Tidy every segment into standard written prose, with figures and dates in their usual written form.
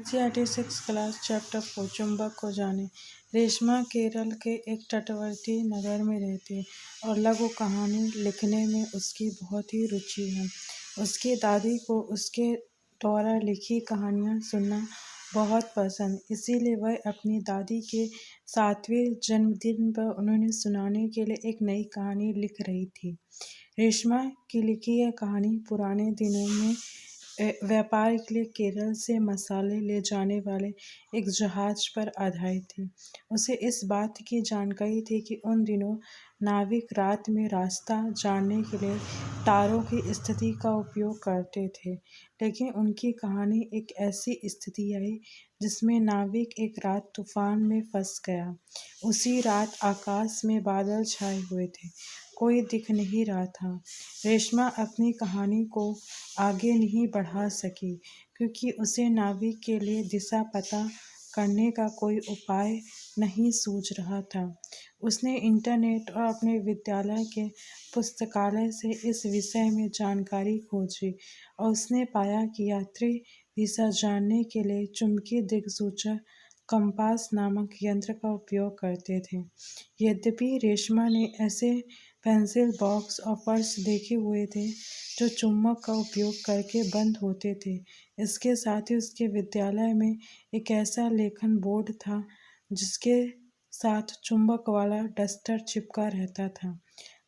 NCERT six class chapter 4 चुंबक को जाने। रेशमा केरल के एक तटवर्ती नगर में रहती है और लघु कहानी लिखने में उसकी बहुत ही रुचि है। उसकी दादी को उसके द्वारा लिखी कहानियाँ सुनना बहुत पसंद, इसीलिए वह अपनी दादी के 7वें जन्मदिन पर उन्हें सुनाने के लिए एक नई कहानी लिख रही थी। रेशमा की लिखी यह कहानी पुराने दिनों में व्यापार के लिए केरल से मसाले ले जाने वाले एक जहाज पर आधारित थी। उसे इस बात की जानकारी थी कि उन दिनों नाविक रात में रास्ता जानने के लिए तारों की स्थिति का उपयोग करते थे, लेकिन उनकी कहानी एक ऐसी स्थिति आई जिसमें नाविक एक रात तूफान में फंस गया। उसी रात आकाश में बादल छाए हुए थे, कोई दिख नहीं रहा था। रेशमा अपनी कहानी को आगे नहीं बढ़ा सकी क्योंकि उसे नाविक के लिए दिशा पता करने का कोई उपाय नहीं सूझ रहा था। उसने इंटरनेट और अपने विद्यालय के पुस्तकालय से इस विषय में जानकारी खोजी और उसने पाया कि यात्री दिशा जानने के लिए चुंबकीय दिक्सूचक कंपास नामक यंत्र का उपयोग करते थे। यद्यपि रेशमा ने ऐसे पेंसिल बॉक्स और पर्स देखे हुए थे जो चुंबक का उपयोग करके बंद होते थे। इसके साथ ही उसके विद्यालय में एक ऐसा लेखन बोर्ड था जिसके साथ चुंबक वाला डस्टर चिपका रहता था,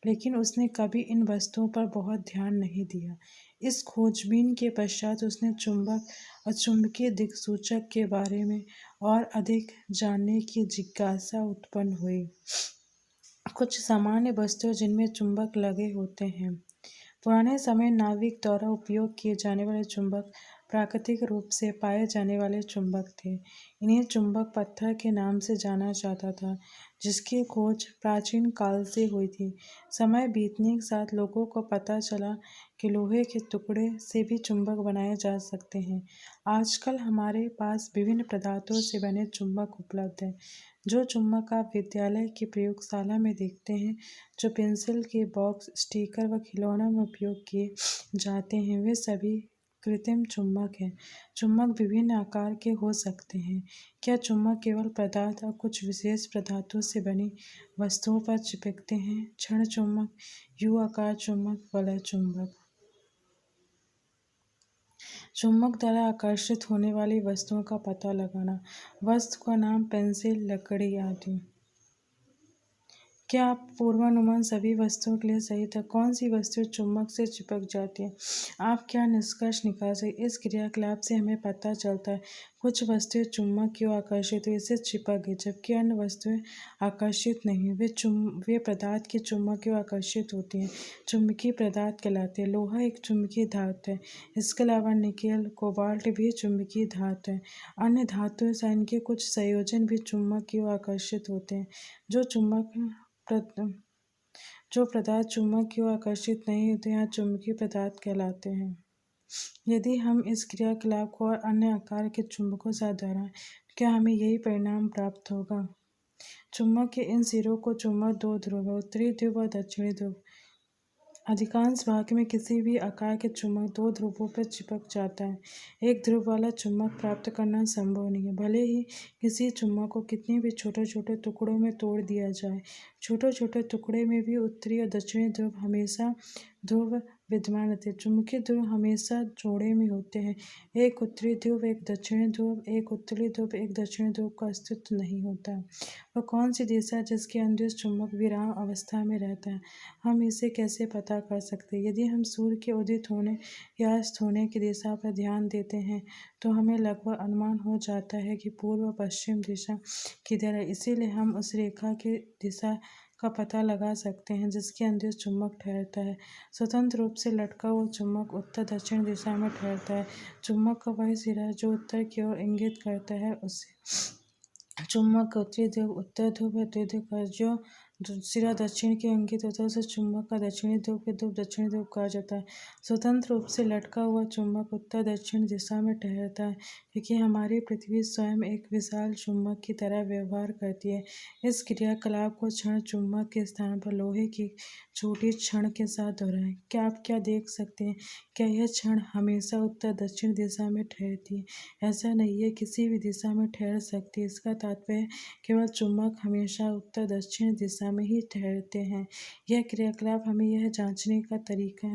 लेकिन उसने कभी इन वस्तुओं पर बहुत ध्यान नहीं दिया। इस खोजबीन के पश्चात उसने चुंबक और चुंबकीय दिक्सूचक के बारे में और अधिक जानने की जिज्ञासा उत्पन्न हुई। कुछ सामान्य वस्तुएं जिनमें चुंबक लगे होते हैं। पुराने समय नाविक द्वारा उपयोग किए जाने वाले चुंबक प्राकृतिक रूप से पाए जाने वाले चुंबक थे। इन्हें चुंबक पत्थर के नाम से जाना जाता था, जिसकी खोज प्राचीन काल से हुई थी। समय बीतने के साथ लोगों को पता चला कि लोहे के टुकड़े से भी चुंबक बनाए जा सकते हैं। आजकल हमारे पास विभिन्न पदार्थों से बने चुंबक उपलब्ध हैं। जो चुंबक आप विद्यालय की प्रयोगशाला में देखते हैं, जो पेंसिल के बॉक्स, स्टिकर व खिलौनों में उपयोग किए जाते हैं, वे सभी कृत्रिम चुंबक हैं। चुंबक विभिन्न आकार के हो सकते हैं। क्या चुंबक केवल पदार्थ और कुछ विशेष पदार्थों से बनी वस्तुओं पर चिपकते हैं? क्षण चुंबक, यू आकार चुंबक, वलय चुंबक। चुंबक द्वारा आकर्षित होने वाली वस्तुओं का पता लगाना। वस्तु का नाम, पेंसिल, लकड़ी आदि। क्या आप पूर्वानुमान सभी वस्तुओं के लिए सही था? कौन सी वस्तुएं चुंबक से चिपक जाती हैं? आप क्या निष्कर्ष निकाल सकते? इस क्रियाकलाप से हमें पता चलता है कुछ वस्तुएं चुंबक की ओर आकर्षित हुई, इससे चिपक गई, जबकि अन्य वस्तुएं आकर्षित नहीं। वे पदार्थ के चुंबक की ओर आकर्षित होती हैं, चुंबकीय पदार्थ कहलाते हैं। लोहा एक चुंबकीय धातु है। इसके अलावा निकेल, कोबाल्ट भी चुंबकीय धातु है। अन्य धातुओं से इनके कुछ संयोजन भी चुंबक की ओर आकर्षित होते हैं। जो पदार्थ चुंबक की ओर आकर्षित नहीं होते हैं चुंबकीय पदार्थ कहलाते हैं। यदि हम इस क्रियाकलाप को और अन्य आकार के चुंबकों से दोहराएं, तो क्या हमें यही परिणाम प्राप्त होगा? चुंबक के इन सिरों को चुंबक दो ध्रुव है, उत्तरी ध्रुव और दक्षिणी ध्रुव। अधिकांश भाग में किसी भी आकार के चुंबक दो ध्रुवों पर चिपक जाता है। एक ध्रुव वाला चुंबक प्राप्त करना संभव नहीं है, भले ही किसी चुंबक को कितने भी छोटे छोटे टुकड़ों में तोड़ दिया जाए। छोटे छोटे टुकड़े में भी उत्तरी और दक्षिणी ध्रुव हमेशा ध्रुव विद्यमान रहते हैं। चुंबकीय ध्रुव हमेशा जोड़े में होते हैं। एक उत्तरी ध्रुव, एक दक्षिणी ध्रुव, एक उत्तरी ध्रुव, एक दक्षिणी ध्रुव का अस्तित्व नहीं होता है। वह कौन सी दिशा जिसके अनुदिश चुंबक विराम अवस्था में रहता है? हम इसे कैसे पता कर सकते हैं? यदि हम सूर्य के उदित होने या अस्त होने की दिशा पर ध्यान देते हैं, तो हमें लगभग अनुमान हो जाता है कि पूर्व पश्चिम दिशा किधर है। इसीलिए हम उस रेखा की दिशा का पता लगा सकते हैं जिसके अनुदिश चुंबक ठहरता है। स्वतंत्र रूप से लटका हुआ चुंबक उत्तर दक्षिण दिशा में ठहरता है। चुंबक का वह सिरा जो उत्तर की ओर इंगित करता है उसे चुंबक का उत्तरी ध्रुव, उत्तर ध्रुव या द्विध्रुव, जो सिरा दक्षिण की अंकित होता है उसे चुंबक का दक्षिणी ध्रुव के ध्रुव दक्षिणी ध्रुव कहा जाता है। स्वतंत्र रूप से लटका हुआ चुंबक उत्तर दक्षिण दिशा में ठहरता है, क्योंकि हमारी पृथ्वी स्वयं एक विशाल चुंबक की तरह व्यवहार करती है। इस क्रियाकलाप को क्षण चुंबक के स्थान पर लोहे की छोटी छड़ के साथ दोहराएं। क्या आप क्या देख सकते हैं? क्या यह छड़ हमेशा उत्तर दक्षिण दिशा में ठहरती है? ऐसा नहीं है, किसी भी दिशा में ठहर सकती है। इसका तात्पर्य केवल चुंबक हमेशा उत्तर दक्षिण दिशा में ही ठहरते हैं। यह क्रियाकलाप हमें यह जांचने का तरीका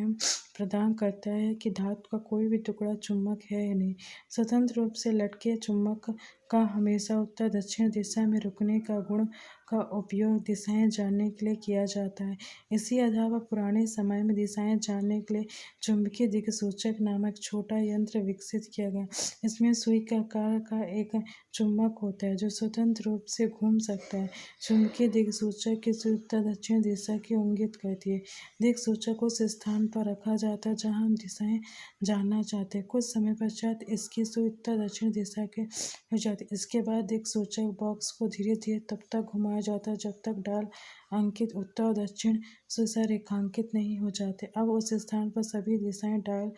प्रदान करता है कि धातु का कोई भी टुकड़ा चुंबक है या नहीं। स्वतंत्र रूप से लटके चुंबक का हमेशा उत्तर दक्षिण दिशा में रुकने का गुण का उपयोग दिशाएं जानने के लिए किया जाता है। इसी आधार पर पुराने समय में दिशाएं जानने के लिए चुंबकीय दिक्सूचक नामक छोटा यंत्र विकसित किया गया। इसमें सुई के आकार का एक चुंबक होता है जो स्वतंत्र रूप से घूम सकता है। चुंबकीय दिक्सूचक की सुई उत्तर दक्षिण दिशा की इंगित करती है। दिक्सूचक को उस स्थान पर रखा जाता है जहां हम दिशाएं जानना चाहते हैं। कुछ समय पश्चात इसकी सुई उत्तर दक्षिण दिशा के हो जाती है। इसके बाद दिक्सूचक बॉक्स को धीरे धीरे तब तक घुमाया जाता है जब तक डाल अंकित उत्तर और दक्षिण दिशा रेखांकित नहीं हो जाते। अब उस स्थान पर सभी दिशाएं डाल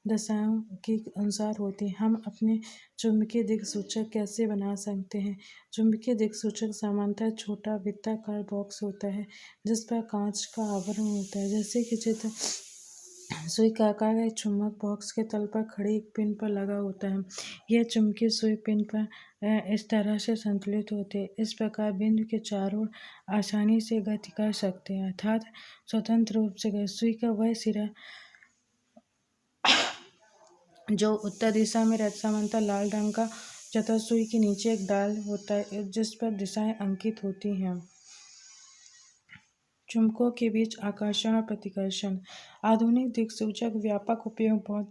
दशाओं के अनुसार होती हैं। हम अपने चुंबकीय दिक्सूचक कैसे बना सकते हैं? चुंबकीय दिक्सूचक सामान्यतः छोटा वृत्ताकार बॉक्स होता है जिस पर कांच का आवरण होता है। जैसे कि चित्र सुई का आकार एक चुंबक बॉक्स के तल पर खड़ी एक पिन पर लगा होता है। यह चुंबकीय सुई पिन पर इस तरह से संतुलित होते हैं। इस प्रकार बिंदु के चारों ओर आसानी से गति कर सकते हैं, अर्थात स्वतंत्र रूप से। सुई का वह सिरा जो उत्तर दिशा में रहता सामान्यतः लाल रंग का तथा सुई के नीचे एक डाल होता है जिस पर दिशाएं अंकित होती हैं। चुंबकों के बीच आकर्षण और प्रतिकर्षण। आधुनिक दिक्सूचक व्यापक उपयोग बहुत